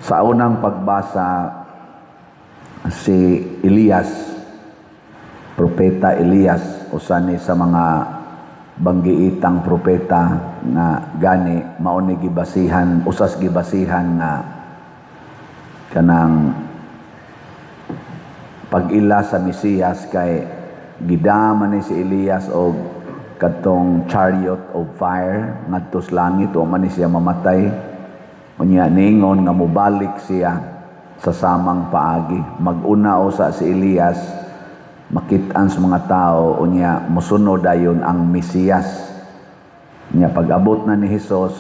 Sa unang pagbasa, si Elias, Propeta Elias, usa ni sa mga banggiitang propeta na gani mao ni gibasihan, usas gibasihan na kanang pag-ila sa Mesiyas kay gidaman ni si Elias og katong chariot of fire ngadto sa langit o man ni siya mamatay. Unya ningon nga mobalik siya sa samang paagi. Mag-una usa si Elias, makit-an sa mga tao, unya mosunod dayon ang Mesiyas. Unya pag-abot na ni Hesus,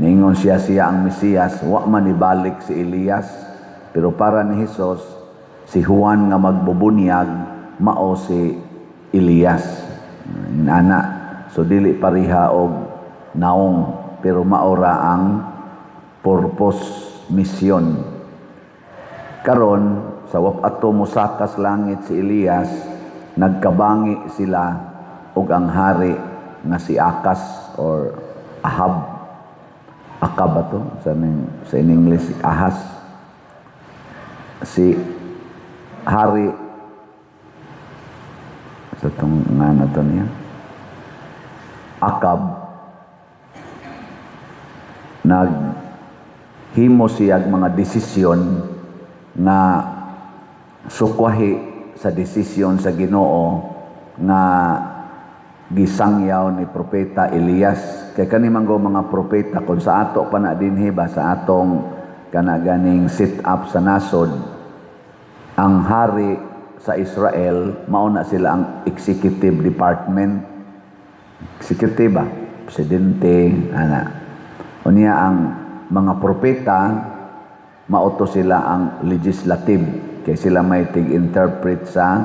ningon siya ang Mesiyas, wa man ibalik si Elias, pero para ni Hesus, si Juan nga magbubunyag, mao si Elias. Inana, so dili pariha og naong, pero maora ang purpose, mission. Karon sa ato mosakas langit si Elias, nagkabangi sila og ang hari nga si Akas or Ahab. Akab ba to? Sa English, Ahas. Si hari sa itong nga na to niya. Akab, naghimo siya mga desisyon nga sukwahi sa desisyon sa Ginoo nga gisangyaw ni propeta Elias. Kay kani manggo mga propeta kun sa ato pa na dinhi ba sa atong kanaganing sit up sa nasod, ang hari sa Israel mao na sila ang executive department, executive ba, presidente ana. Unya ang mga propeta mauto sila ang legislative, kay sila may tig-interpret sa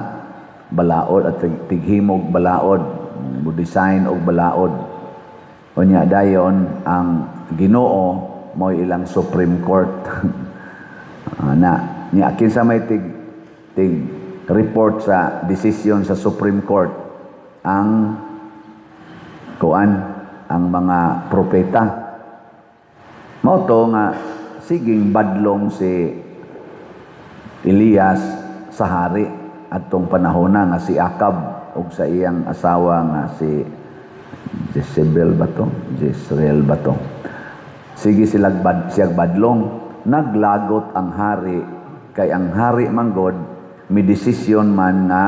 balaod at tighimog balaod, design og balaod. Unya dayon ang Ginoo mo ilang Supreme Court. Na niya kinsa may tig report sa decision sa Supreme Court, ang ang mga propeta. Mao to nga siging badlong si Elias sa hari atong panahon nga si Akab ug sa iyang asawa nga si Jezebel ba to? Sige siyag badlong, naglagot ang hari kay ang hari manggod mi desisyon man nga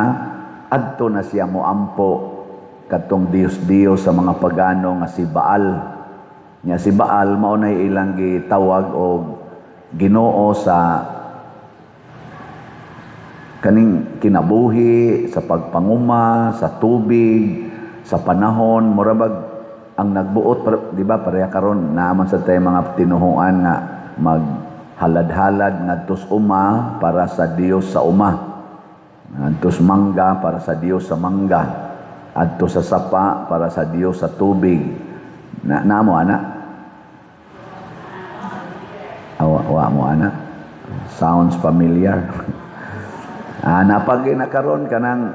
adto na siya moampo katong Dios sa mga pagano nga si Baal. Nya si Baal mao na ilang gitawag og Ginoo sa kaning kinabuhi, sa pagpanguma, sa tubig, sa panahon, murabag ang nagbuot, di ba, pareha karon naaman sa tayo mga tinuhuan nga maghalad-halad ngadto sa uma para sa Dios sa uma, ngadto sa mangga para sa Dios sa mangga, adto sa sapa para sa Dios sa tubig. Namo ana? Wa mo ana? Sounds familiar. Napag karon kanang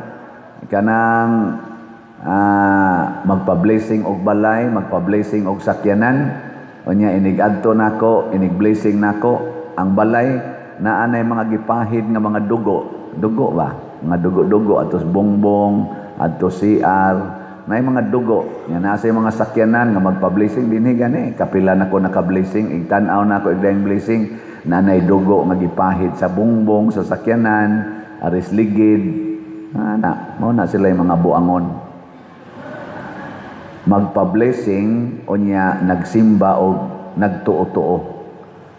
magpa-blessing og balay, magpa-blessing og sakyanan. Unya inig-adto nako, inig-blessing nako ang balay naa nay mga gipahid nga mga dugo ba? Mga dugo atos bongbong, atos CR, may mga dugo. Yan nasa yung mga sakyanan nga magpa-blessing dinhi gani. Kapila nako naka-blessing, igtan-aw nako igdayng blessing, nanay dugo nga gipahid sa bongbong sa sakyanan, aris ligid. Mao na sila yung mga buangon. Magpa-blessing unya nagsimba o nagtuo-tuo.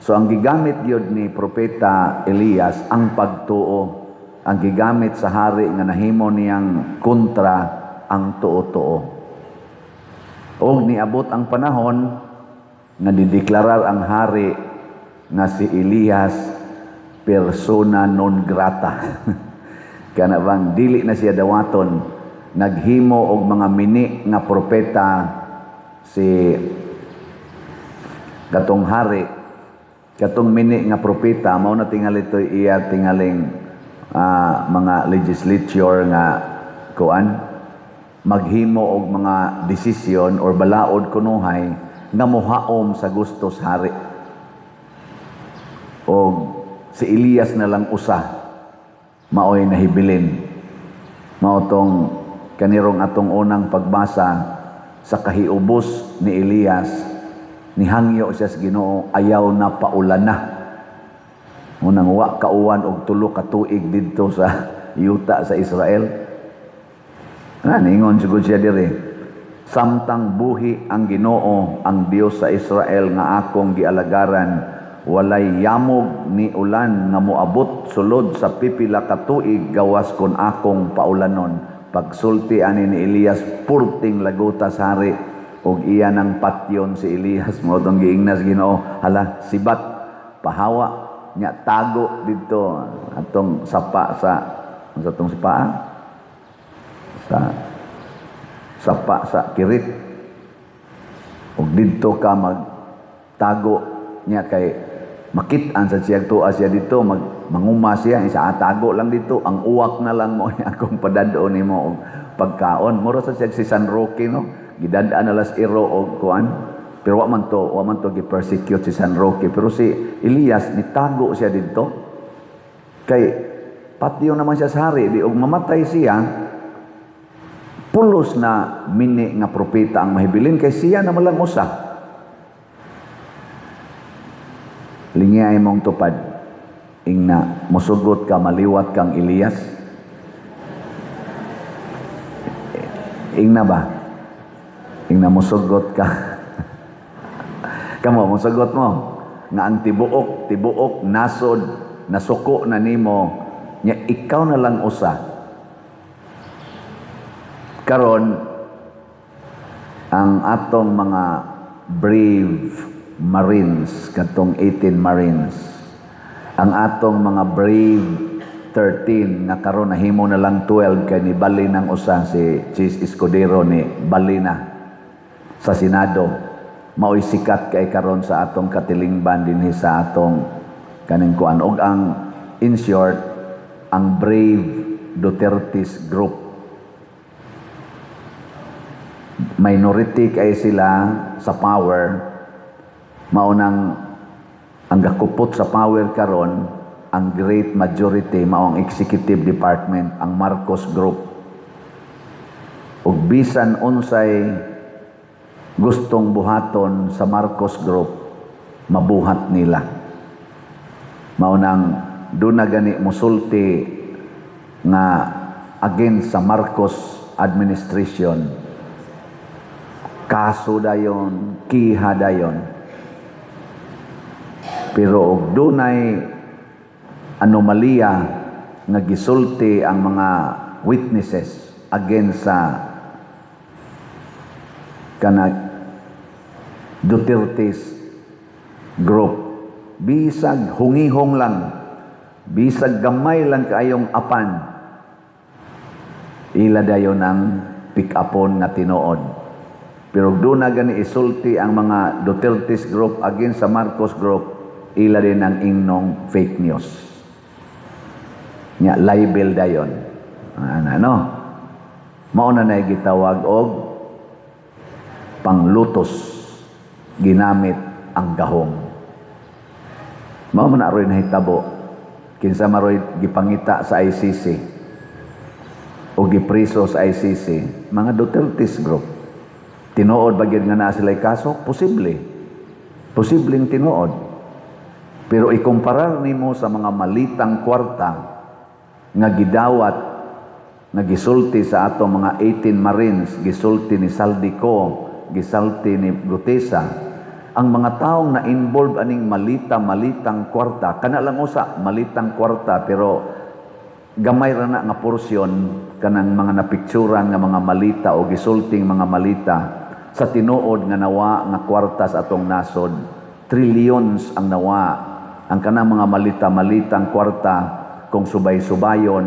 So ang gigamit gyud ni propeta Elias ang pagtuo. Ang gigamit sa hari nga nahimo niyang kontra ang tuo-tuo. Og niabot ang panahon nga dideklarar ang hari nga si Elias persona non grata. Kana bang dili na siya dawaton. Naghimo og mga mini nga propeta si katong hari, katong mini nga propeta mao na tingali to iya tingaling mga legislature nga maghimo og mga desisyon or balaod kunuhay nga mohaom sa gusto sa hari. o si Elias na lang usa maoy nahibilin. Mao tong kanirong atong unang pagbasa sa kahiubos ni Elias, nihangyo siya sa Ginoo, ayaw na paulan na. Unang wa kauwan og 3 ka tuig didto sa yuta sa Israel. Ningon sigud siya diri, samtang buhi ang Ginoo, ang Dios sa Israel nga akong gialagaran, walay yamog ni ulan nga moabot sulod sa pipila ka tuig gawas kon akong paulanon. Pagsulti ani ni Elias, purting lagutas hari og iya ng patyon si Elias. Mo tong giingnas Ginoo, hala sibat pahawa nya tago dito atong sapa sa atong sapa sa kirit, og didto ka magtago niya kay makit-an sa siyang tuwa siya dito, manguma siya, isa atago lang dito, ang uwak na lang mo akong padadon nimo og pagkaon. Mura sa siya si San Roque, no? Gidadaan alas iro og kuan, pero wa man to gi-persecute si San Roque, pero si Elias nitago siya dito kay patio naman siya sa hari, di og mamatay siya, pulos na mini nga propeta ang mahibilin kay siya na malang usa. Lingay mong tupad, ingna musugot ka, maliwat kang Elias. Ingna ba? Ingna musugot ka. Kamo, musugot mo nga ang tibuok nasod, nasuko na nimo, nya ikaw na lang usa. Karon ang atong mga brave Marines, katong 18 Marines, ang atong mga brave 13 nga karon nahimo na lang 12 kay ni bali ng usa si Chis Escudero ni bali na sa Senado. Mao'y sikat kay karon sa atong katilingban dinhi sa atong kaning kuan, og ang in short ang brave Duterte's group, minority kay sila sa power. Maunang ang gakupot sa power karon, ang great majority mao ang executive department, ang Marcos Group. Ug bisan unsay gustong buhaton sa Marcos Group, mabuhat nila. Maunang doon na gani musulti nga against sa Marcos administration. Kaso dayon, kiha dayon. Pero og dunay anomalya nga gisulti ang mga witnesses against sa kana Duterte's group. Bisag hungihong lang, bisag gamay lang kaayong apan, ila dayon ang pick-upon nga tinuod. Pero doon na gani isulti ang mga Duterte's group against sa Marcos Group, ila din ang ingnong fake news. Nya libel dayon. Ano? Mao na nay gitawag og panglutos ginamit ang gahom. Mao man aroy nahitabo kinsa maroy gipangita sa ICC o gipriso sa ICC, mga Duterte's group. Tinuod ba gyud nga naa sila'y kaso? Posibleng tinuod. Pero ikumparar nimo sa mga malitang kwarta nga gidawat, nga gisulti sa ato mga 18 Marines, gisulti ni Saldico, gisulti ni Gutesa, ang mga taong na-involve aning malitang kwarta, kana lang usa, malitang kwarta, pero gamay ra na nga porsyon kanang mga napicturan nga mga malita o gisulting mga malita sa tinuod nga nawa nga kwarta sa atong nasod. Trillions ang nawa. Ang kanang mga malitang kwarta, kung subay-subayon,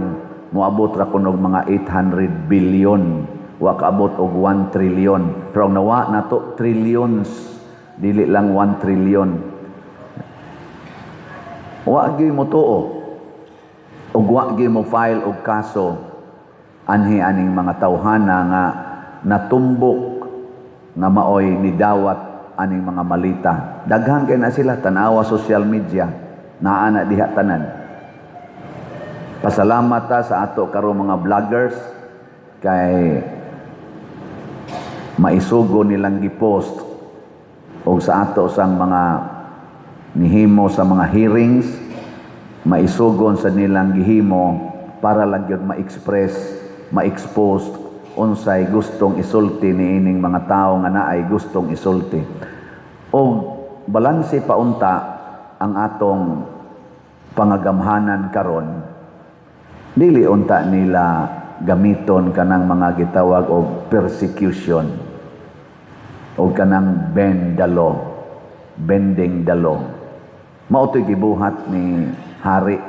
moabot ra kunog mga 800 billion. Wa kaabot og 1 trillion. Pero ang nawa na to, trillions. Dili lang 1 trillion. Wa gyud mo tuo. Ug wa gyud mo file og kaso anhi aning mga tawhana nga natumbok nga maoy nidawat aning mga malita. Daghan kay na sila, tanawa social media. naa na diha tanan. Pasalamat ta sa ato karong mga vloggers kay maisugo nilang gipost o sa ato sang mga nihimo sa mga hearings, maisugon sa nilang gihimo para lang yun ma-express, ma-expose unsay gustong isulti niining mga tao nga naay gustong isulti. O balanse paunta ang atong pangagamhanan karon, dili unta nila gamiton kanang mga gitawag og persecution o kanang bend the law, bending the law. Mao to'y gibuhat ni Hari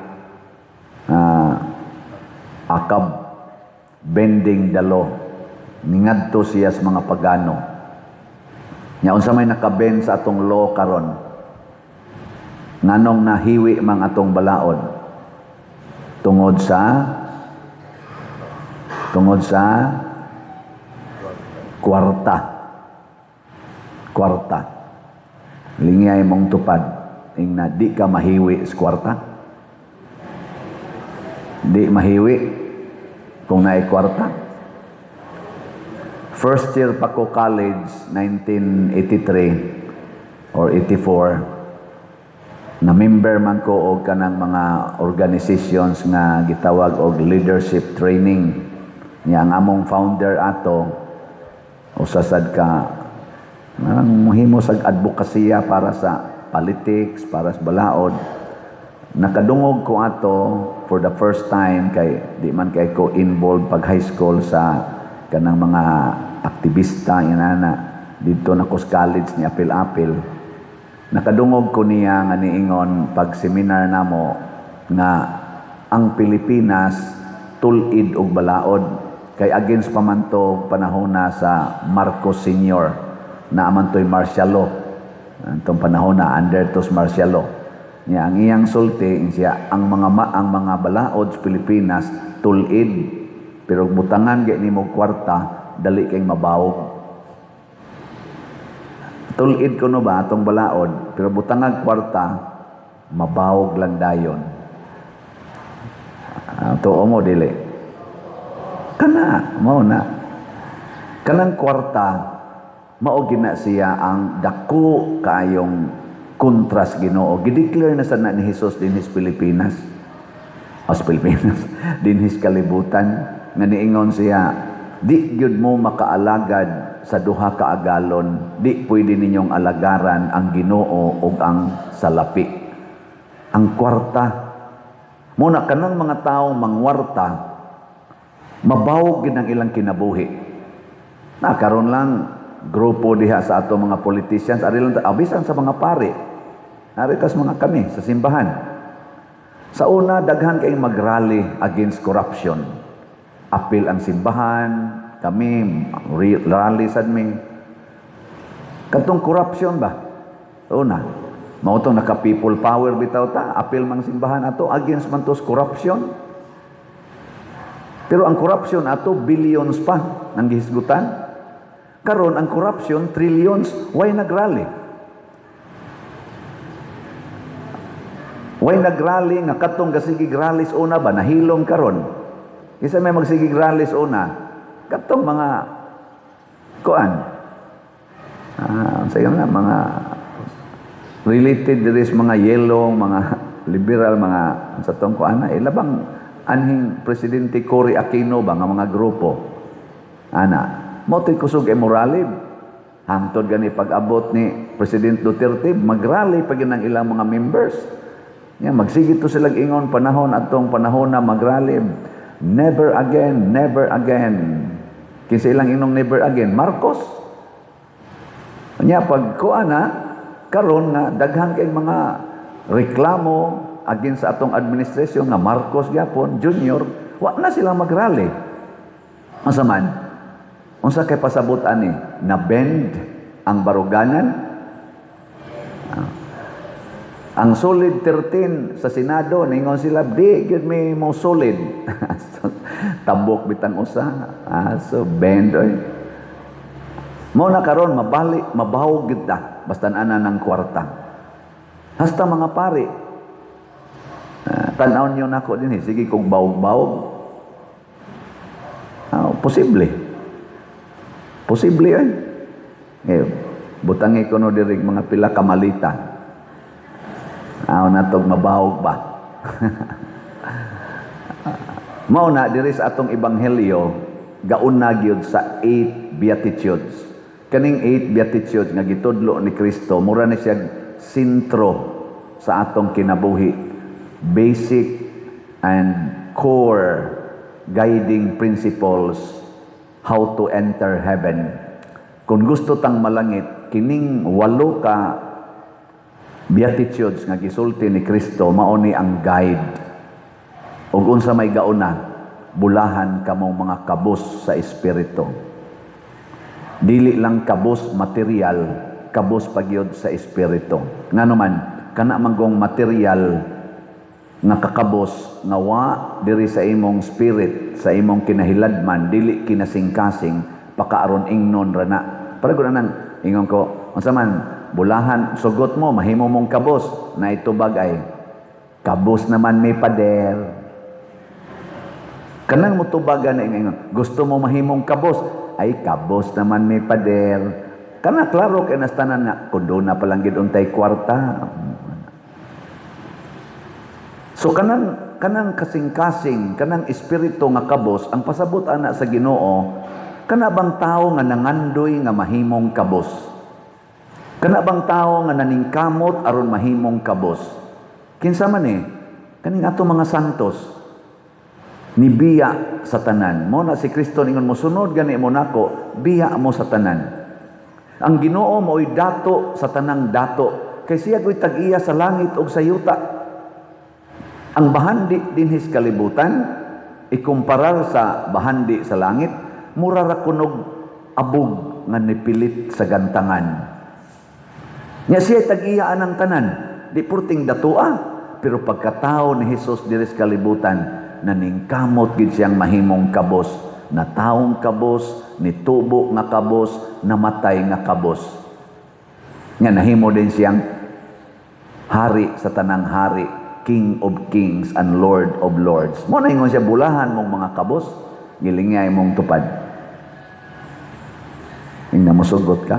Akab, bending the law. Ningadto siya sa mga pagano. Nya unsa may nakabend sa atong law karon? Nganong nahiwi mang atong balaod tungod sa kwarta. Lingay mong tupad ingna di ka mahiwi sa kwarta. Di mahiwi kung naay kwarta. First year pa ko college, 1983 or 84, na member man ko og kanang mga organizations nga gitawag og leadership training. Nya ang among founder ato usasad ka mohimo sa advokasya para sa politics, para sa balaod. Nakadungog ko ato for the first time kay di man kay ko involved pag high school sa kanang mga aktivista inana dito na ko sa college ni apil-apil. Nakadungog ko niya nga niingon pag seminar namo nga ang Pilipinas tulid og balaod kay against pamanto panahon na sa Marcos Sr. na amantoy martial law. Antong panahon na under tos martial law. Niya ang iyang sulti siya ang mga balaod sa Pilipinas tulid pero butangan gyud nimo kwarta dali kay mabawog. Tulid kuno ba atong balaod pero butangan kwarta mabawog lang dayon. Tuo mo dili. Kana mao na. Kanang kwarta mao gina siya ang dako kaayong kontras Ginoo. Gideclare na sa ni Hesus dinhis Pilipinas. Pilipinas dinhis kalibutan nga niingon siya, di gyud mo makaalagad sa duha ka agalon, di pwede ninyong alagaran ang Ginoo ug ang salapi. Ang kwarta muna kanang mga taong mangwarta mabawog gid ang ilang kinabuhi. Karon lang grupo diha sa ato mga politicians ari lang abisan sa mga pare. Aritas mga kami sa simbahan. Sa una daghan kay magrally against corruption. Apil ang simbahan, kami rally sad mi. Katong corruption ba? Una, mao tong naka people power bitaw ta, apil mang simbahan ato against man tos corruption. Pero ang corruption ato billions pa nang gihisgutan. Karon ang corruption trillions, why nagrally? Why nagrally nga katong gasigig rallies una ba nahilom karon? Isa may magsigig rallies una, katong mga kuan. Sa nga mga related diri mga yellow, mga liberal, mga sa tong kuan labang anhing presidente Cory Aquino ba nga mga grupo. Mo to'y kusog moralib. Hangtod gani pag-abot ni President Duterte, mag-rally pag yun ang ilang mga members. Magsigit to silang ingon panahon atong panahon na mag-rally. Never again, never again. Kinsa ilang inong never again? Marcos. Pag kuana, karon na daghan kay mga reklamo against sa atong administrasyon nga Marcos gyapon, Junior, wa na sila mag-rally. Masaman, unsa kay pasabot ani na bend ang baruganan? Ang solid 13 sa Senado ningon sila di gyud may mo solid. Tabok bitang usa. So bend oy. Mao na karon mabawog gyud ta basta ana ng kwarta. Hasta mga pare Tanaw niyo na ako din sige kung bawog-bawog. Posible. Posible ay. Butangi ko no dirig mga pila kamalita. Natog mabawog ba? Mao na diri sa atong ebanghelyo gaun na gyud sa 8 beatitudes. Kaning 8 beatitudes nga gitudlo ni Kristo mura na siya sentro sa atong kinabuhi. Basic and core guiding principles how to enter heaven. Kung gusto tang malangit, kining 8 ka beatitudes nga gisulti ni Kristo mao ni ang guide. Ug unsa may gauna, bulahan kamong mga kabos sa espiritu. Dili lang kabos material, kabos pagyod sa espiritu. Nganuman, kana manggong material nga kakabos nga wa diri sa imong spirit, sa imong kinahiladman, dili kinasingkasing pakaaron ingnon rana. Para gud nang ingon ko, unsa man bulahan sugot mo mahimo mong kabos na itubag ay kabos naman may pader. Kanang mutubagan na ingon, gusto mo mahimong kabos, ay kabos naman may pader. Kana klaro kay nastanan na kundo na palang gid untay kwarta. So kanang kasing-kasing, kanang espiritu nga kabos ang pasabot ana sa Ginoo, kana bang tawo nga nangandoy nga mahimong kabos. Kana bang tawo nga naningkamot aron mahimong kabos. Kinsa man kaning ato mga santos nibiya sa tanan. Mo na si Kristo ningon mo sunod gani mo nako, biya mo sa tanan. Ang Ginoo mao'y dato sa tanang dato, kay siya ko'y tag-iya sa langit ug sa yuta. Ang bahandi dinhis kalibutan ikumparar sa bahandi sa langit, mura ra kunog abog nga nipilit sa gantangan. Nya siya tag-iya anang tanan, di purting datua, pero pagkatao ni Hesus diri sa kalibutan, naningkamot gid siyang mahimong kabos, na taong kabos, nitubo nga kabos, namatay nga kabos. Nga nahimo din siyang hari sa tanang hari, King of Kings and Lord of Lords. Mo na ingon siya, bulahan mong mga kabos, gilingay mong tupad. Ingna musugot ka?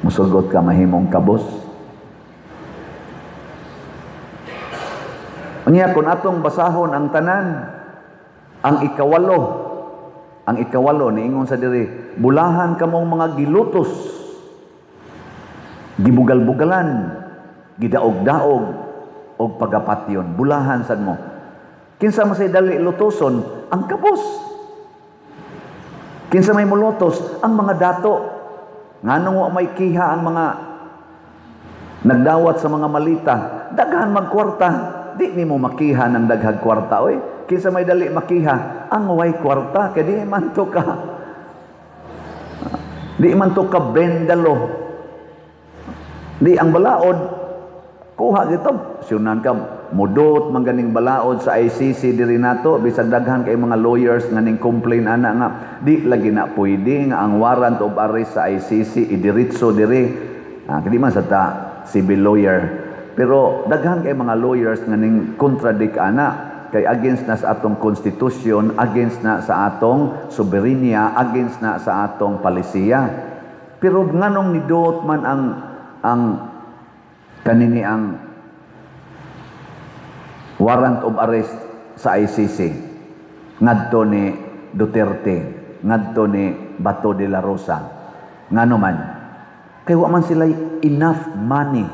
Musugot ka mahimong kabos? Unya kung atong basahon ang tanan, ang ikawalo niingon sa diri, bulahan kamong mga gilutos, gibugal-bugalan, gidaog-daog og pagapatyon. Bulahan sad mo. Kinsa man say dali lutoson ang kabos. Kinsa may mulutos ang mga dato. Nganong wa may kiha ang mga nagdawat sa mga malita, daghan magkwarta. Di ni mo makiha ng daghag kwarta oy. Kinsa may dali makiha ang way kwarta kay di man to ka. Di man to ka bendalo. Di ang balaod kuha gito. Sunan ka mudot mangganing balaod sa ICC diri nato bisag daghan kay mga lawyers nga ning complain ana nga di lagi na pwede nga ang warrant of arrest sa ICC idiretso diri. Kadi man sa ta civil lawyer. Pero daghan kay mga lawyers nga ning contradict ana kay against na sa atong constitution, against na sa atong soberenya, against na sa atong palisiya. Pero nganong nidot man ang kanini ang warrant of arrest sa ICC ngadto ni Duterte, ngadto ni Bato de la Rosa. Ngano man kay wa man sila enough money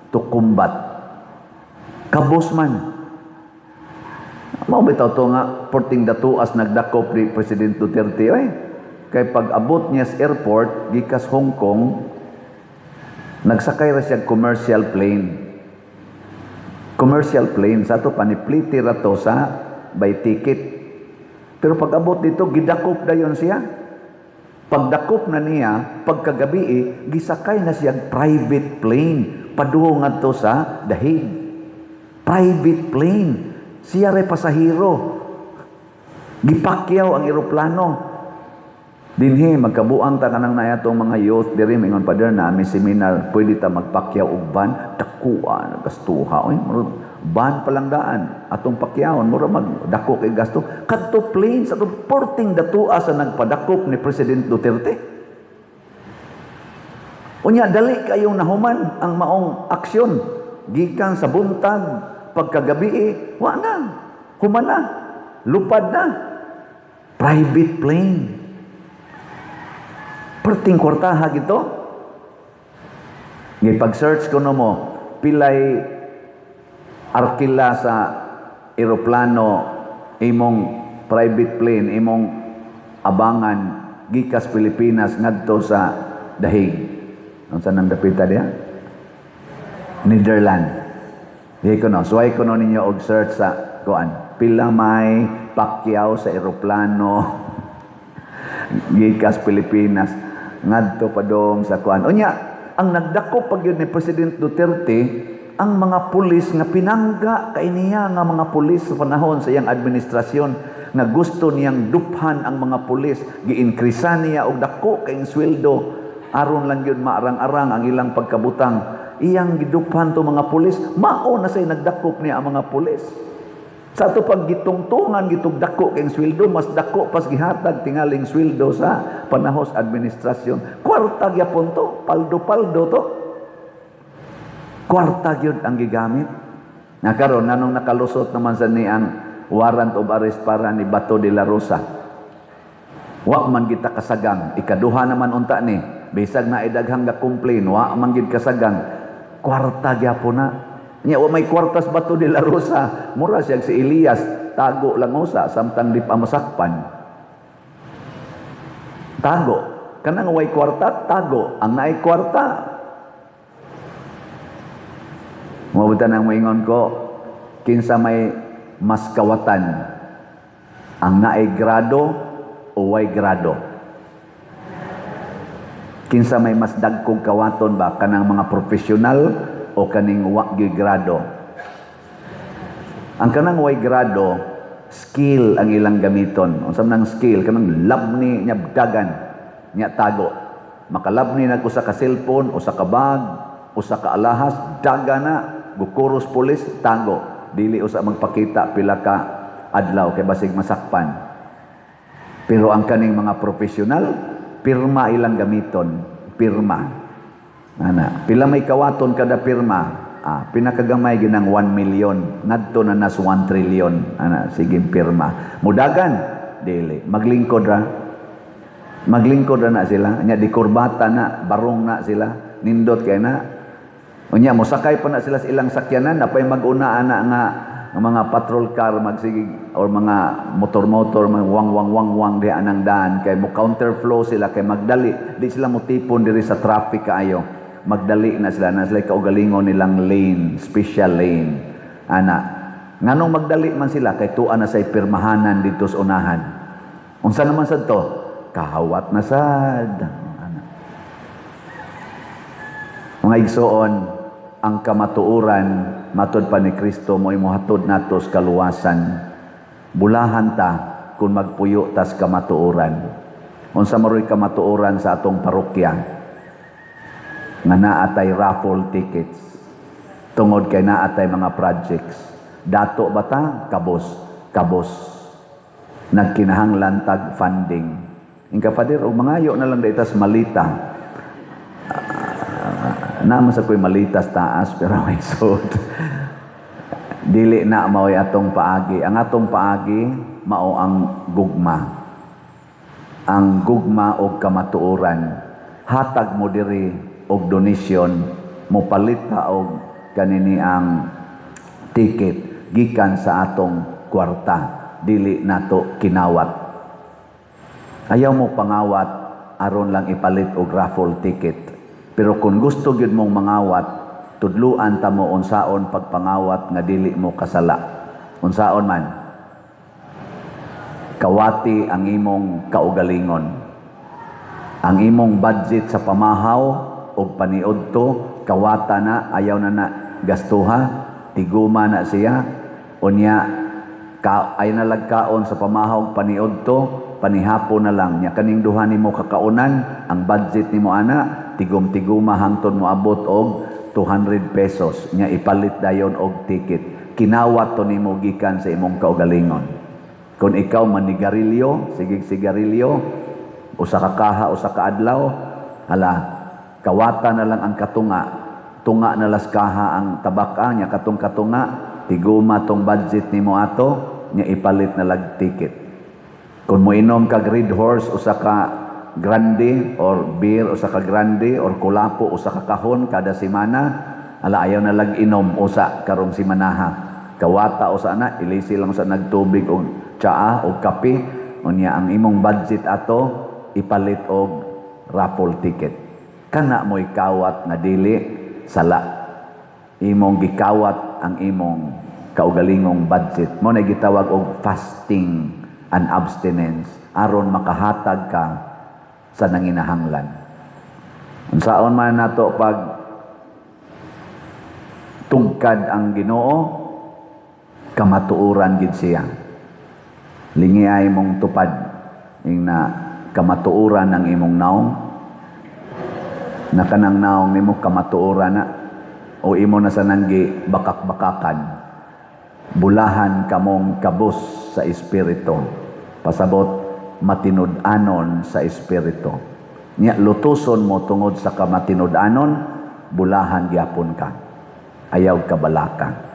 to combat. Kabos man. Mao bitaw to nga porting datuas nagdakop ni President Duterte oy. Kay pag abot niya sa airport gikas Hong Kong, nagsakay ra siya commercial plane. Commercial plane sa to panipliti ra to sa by ticket. Pero pag abot dito gidakop dayon siya. Pagdakop na niya, pagkagabi gisakay na siya private plane paduho ngadto sa dahig. Private plane. Siya ray pasahero. Gipakyaw ang eroplano. Dinhi magkabuang ta kanang na atong mga youth diri mingon Father na may seminar pwede ta magpakyaw og ban dakuan gastuha oy ban palang daan atong pakyawon mura magdako kay gasto kadto plain sa porting datua sa nagpadakop ni President Duterte. Unya dali kayong nahuman ang maong aksyon gikan sa buntag pagkagabi wa na human na lupad na private plane perting kwartaha gito. Gipag-search ko no mo pilay arkila sa eroplano imong private plane imong abangan gikas Pilipinas ngadto sa Dahig. Unsa nang dapita diha? Netherlands. Di ko no, suway ko no ninyo og search sa kuan. Pila may pakyaw sa eroplano gikas Pilipinas ngadto pa dong sa kuan. Unya, ang nagdako pag yun ni President Duterte, ang mga pulis nga pinangga kay niya nga mga pulis sa panahon sa iyang administrasyon nga gusto niyang duphan ang mga pulis, gi-increase niya og dako kay sweldo aron lang yun maarang-arang ang ilang pagkabutang. Iyang giduphan to mga pulis, mao na say nagdakop niya ang mga pulis. Sa ato pag gitungtungan gitug dako kay sweldo mas dako pas gihatag tingaling sweldo sa panahos administrasyon. Kwarta gyapon to, paldo-paldo to. Kwarta gyud ang gigamit. Nga karon nanong nakalusot naman sa ni ang warrant of arrest para ni Bato de la Rosa. Wa man kita kasagang, ikaduha naman unta ni. Bisag na idaghang ga complain, wa man gid kasagang. Kwarta gyapon na. Nya wa may kwartas Bato de la Rosa, mura siya si Elias, tago lang usa samtang di pa masakpan. Tago, kanang way kwarta, tago. Ang naay kwarta. Mabutan ang maingon ko, kinsa may mas kawatan, ang naay grado o way grado. Kinsa may mas dagkong kawaton ba kanang mga profesional o kaning wa grado. Ang kanang way grado, skill ang ilang gamiton. Unsa man ang skill kanang labni nya dagan nya tago. Makalabni na ko sa ka-cellphone o sa kabag o sa kaalahas, daga na gukuros pulis tago. Dili usa magpakita pila ka adlaw kay basig masakpan. Pero ang kaning mga profesional, pirma ilang gamiton, pirma. Ana, pila may kawaton kada pirma? Pinakagamay ginang 1 million, ngadto na nas 1 trillion. Ana, sige pirma. Mudagan dili, maglingkod ra. Maglingkod ra na sila, nya di kurbata na, barong na sila, nindot kay na. Unya mosakay pa na sila sa ilang sakyanan, napay mag-una ana nga ang mga patrol car magsige or mga motor-motor mga wang di anang daan kay mo counterflow sila kay magdali, di sila motipon diri sa traffic kaayo. Magdali na sila kaugalingon nilang lane, special lane. Ana, nganong magdali man sila kay tuan na say pirmahanan dito sa unahan. Unsa naman sad to? Kahawat na sad. Ana. Mga igsoon, ang kamatuoran matud pa ni Kristo mo'y mohatod nato sa kaluwasan. Bulahan ta kung magpuyo tas kamatuoran. Unsa maroy kamatuoran sa atong parokya? Nga naatay raffle tickets tungod kay naatay mga projects dato bata kabos nagkinahanglan tag funding ingka pader og mangayo na lang daytas malita naman sa koy malitas taas pero may sud dili na mao'y atong paagi. Ang atong paagi mao ang gugma og kamatuoran. Hatag mo diri og donation, mo palit ta og kanini ang ticket gikan sa atong kwarta, dili nato kinawat. Ayaw mo pangawat aron lang ipalit og raffle ticket. Pero kung gusto gyud mong mangawat, tudluan ta mo unsaon pagpangawat nga dili mo kasala. Unsaon man? Kawati ang imong kaugalingon. Ang imong budget sa pamahaw o paniudto, kawata na, ayaw na gastuha, tiguma na siya, unya, ay nalagkaon sa pamahog paniudto, panihapon na lang nya kaning duha nimo kakaunan ang budget nimo ana tigom-tiguma hangtod moabot og 200 pesos nya ipalit dayon og ticket. Kinawat to nimo gikan sa imong kaugalingon. Kung ikaw manigarilyo, sige sigarilyo, usa ka kaha, usa ka adlaw, hala, kawata na lang ang katunga. Tunga na las kaha ang tabaka, nya katong katunga, tiguma tong budget nimo ato, nya ipalit na lag ticket. Kung mo inom kag Red Horse, usa ka grande, or beer, usa ka grande, or kulapo, usa ka kahon kada semana, ala ayaw na lag inom, usa karong semanaha. Kawata usa na, ilisi lang sa nagtubig o tsaa o kape, unya ang imong budget ato, ipalit og raffle ticket. Kana mo ikawat nga dili sala. Imong gikawat ang imong kaugalingong budget. Mo na gitawag og fasting and abstinence aron makahatag ka sa nanginahanglan. Unsaon man nato pag tungkad ang Ginoo, kamatuoran gid siya. Lingi ay mong tupad ing na kamatuoran ng imong naong na kanang naong nimo kamatuoran na o imo na sa nanggi bakak-bakakan bulahan kamong kabus sa espiritu pasabot matinud-anon sa espiritu nya lutuson mo tungod sa kamatinud-anon bulahan gyapon ka ayaw ka balaka.